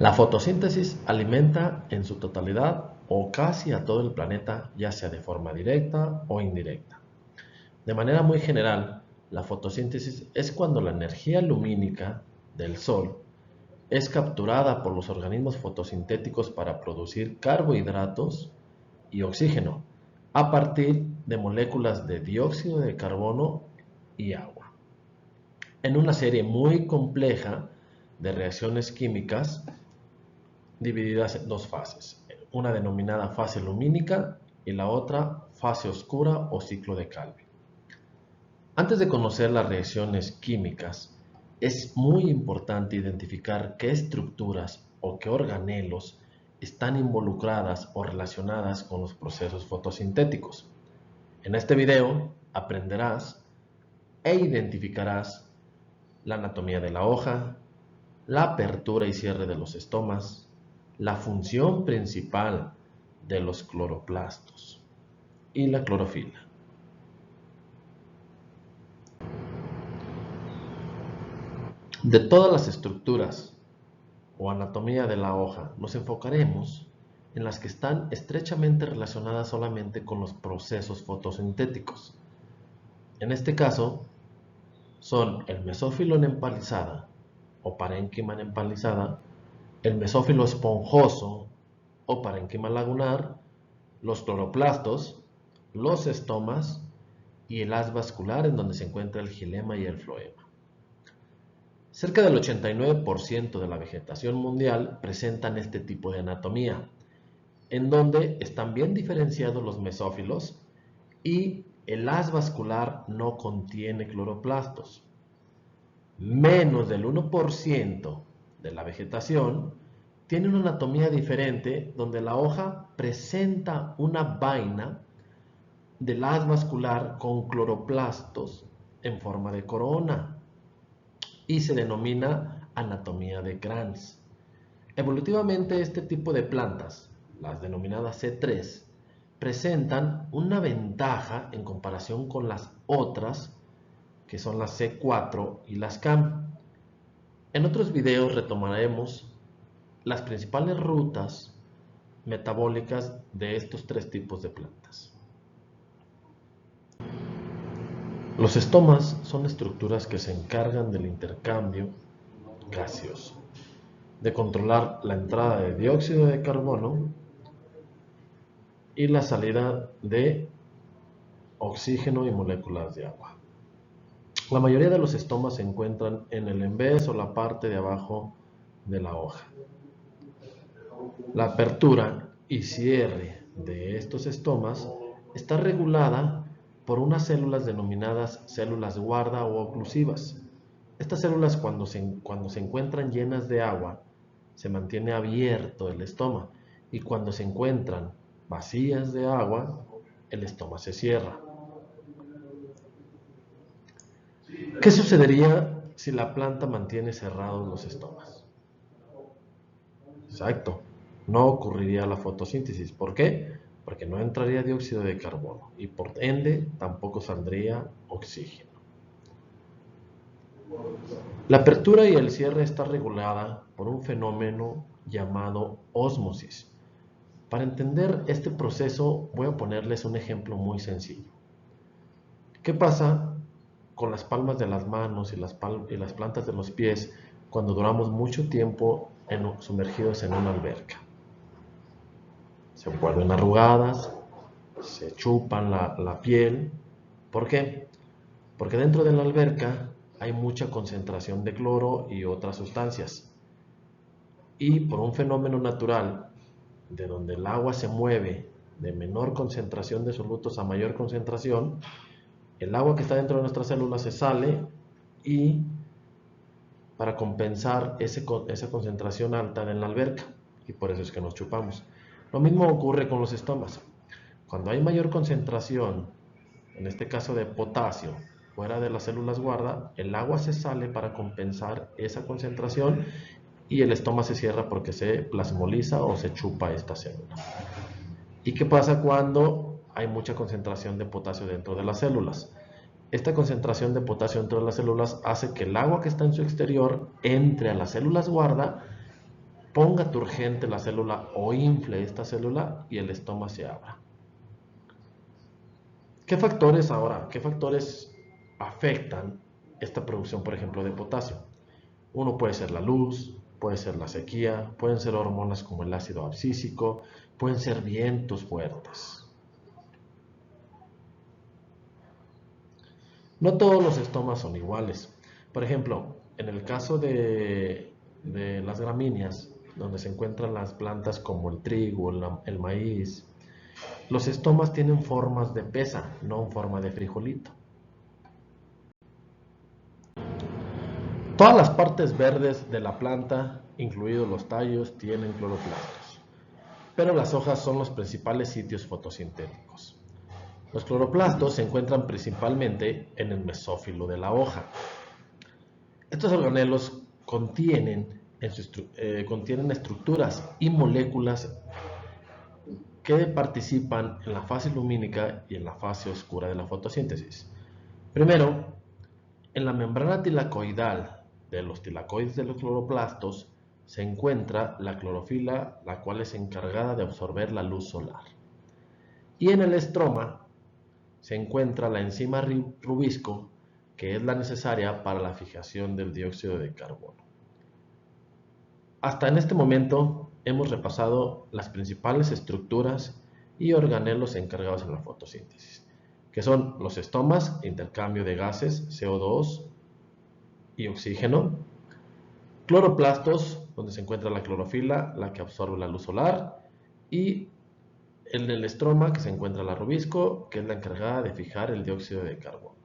La fotosíntesis alimenta en su totalidad o casi a todo el planeta, ya sea de forma directa o indirecta. De manera muy general, la fotosíntesis es cuando la energía lumínica del Sol es capturada por los organismos fotosintéticos para producir carbohidratos y oxígeno a partir de moléculas de dióxido de carbono y agua, en una serie muy compleja de reacciones químicas divididas en dos fases, una denominada fase lumínica y la otra fase oscura o ciclo de Calvin. Antes de conocer las reacciones químicas, es muy importante identificar qué estructuras o qué organelos están involucradas o relacionadas con los procesos fotosintéticos. En este video aprenderás e identificarás la anatomía de la hoja, la apertura y cierre de los estomas, la función principal de los cloroplastos y la clorofila. De todas las estructuras o anatomía de la hoja, nos enfocaremos en las que están estrechamente relacionadas solamente con los procesos fotosintéticos. En este caso, son el mesófilo en empalizada o parénquima en empalizada, el mesófilo esponjoso o parénquima lagunar, los cloroplastos, los estomas y el haz vascular en donde se encuentra el xilema y el floema. Cerca del 89% de la vegetación mundial presentan este tipo de anatomía, en donde están bien diferenciados los mesófilos y el haz vascular no contiene cloroplastos. Menos del 1% de la vegetación tiene una anatomía diferente, donde la hoja presenta una vaina del haz vascular con cloroplastos en forma de corona y se denomina anatomía de Kranz. Evolutivamente, este tipo de plantas, las denominadas C3, presentan una ventaja en comparación con las otras, que son las C4 y las CAM. En otros videos retomaremos las principales rutas metabólicas de estos tres tipos de plantas. Los estomas son estructuras que se encargan del intercambio gaseoso, de controlar la entrada de dióxido de carbono y la salida de oxígeno y moléculas de agua. La mayoría de los estomas se encuentran en el envés o la parte de abajo de la hoja. La apertura y cierre de estos estomas está regulada por unas células denominadas células guarda o oclusivas. Estas células, cuando se encuentran llenas de agua, se mantiene abierto el estoma, y cuando se encuentran vacías de agua, el estoma se cierra. ¿Qué sucedería si la planta mantiene cerrados los estomas? Exacto, no ocurriría la fotosíntesis. ¿Por qué? Porque no entraría dióxido de carbono y por ende tampoco saldría oxígeno. La apertura y el cierre está regulada por un fenómeno llamado ósmosis. Para entender este proceso voy a ponerles un ejemplo muy sencillo. ¿Qué pasa con las palmas de las manos y las plantas de los pies cuando duramos mucho tiempo sumergidos en una alberca? Se vuelven arrugadas, se chupan la piel. ¿Por qué? Porque dentro de la alberca hay mucha concentración de cloro y otras sustancias. Y por un fenómeno natural, de donde el agua se mueve de menor concentración de solutos a mayor concentración, el agua que está dentro de nuestras células se sale, y para compensar esa concentración alta en la alberca, y por eso es que nos chupamos. Lo mismo ocurre con los estomas. Cuando hay mayor concentración, en este caso de potasio, fuera de las células guarda, el agua se sale para compensar esa concentración y el estoma se cierra porque se plasmoliza o se chupa esta célula. ¿Y qué pasa cuando hay mucha concentración de potasio dentro de las células? Esta concentración de potasio dentro de las células hace que el agua que está en su exterior entre a las células guarda ponga turgente la célula o infle esta célula y el estoma se abra. ¿Qué factores afectan esta producción, por ejemplo, de potasio? Uno puede ser la luz, puede ser la sequía, pueden ser hormonas como el ácido abscísico, pueden ser vientos fuertes. No todos los estomas son iguales. Por ejemplo, en el caso de las gramíneas, donde se encuentran las plantas como el trigo, el maíz, los estomas tienen formas de pesa, no en forma de frijolito. Todas las partes verdes de la planta, incluidos los tallos, tienen cloroplastos, pero las hojas son los principales sitios fotosintéticos. Los cloroplastos se encuentran principalmente en el mesófilo de la hoja. Estos organelos contienen estructuras y moléculas que participan en la fase lumínica y en la fase oscura de la fotosíntesis. Primero, en la membrana tilacoidal de los tilacoides de los cloroplastos se encuentra la clorofila, la cual es encargada de absorber la luz solar. Y en el estroma se encuentra la enzima rubisco, que es la necesaria para la fijación del dióxido de carbono. Hasta en este momento hemos repasado las principales estructuras y organelos encargados en la fotosíntesis, que son los estomas, intercambio de gases, CO2 y oxígeno, cloroplastos, donde se encuentra la clorofila, la que absorbe la luz solar, y el del estroma, que se encuentra la rubisco, que es la encargada de fijar el dióxido de carbono.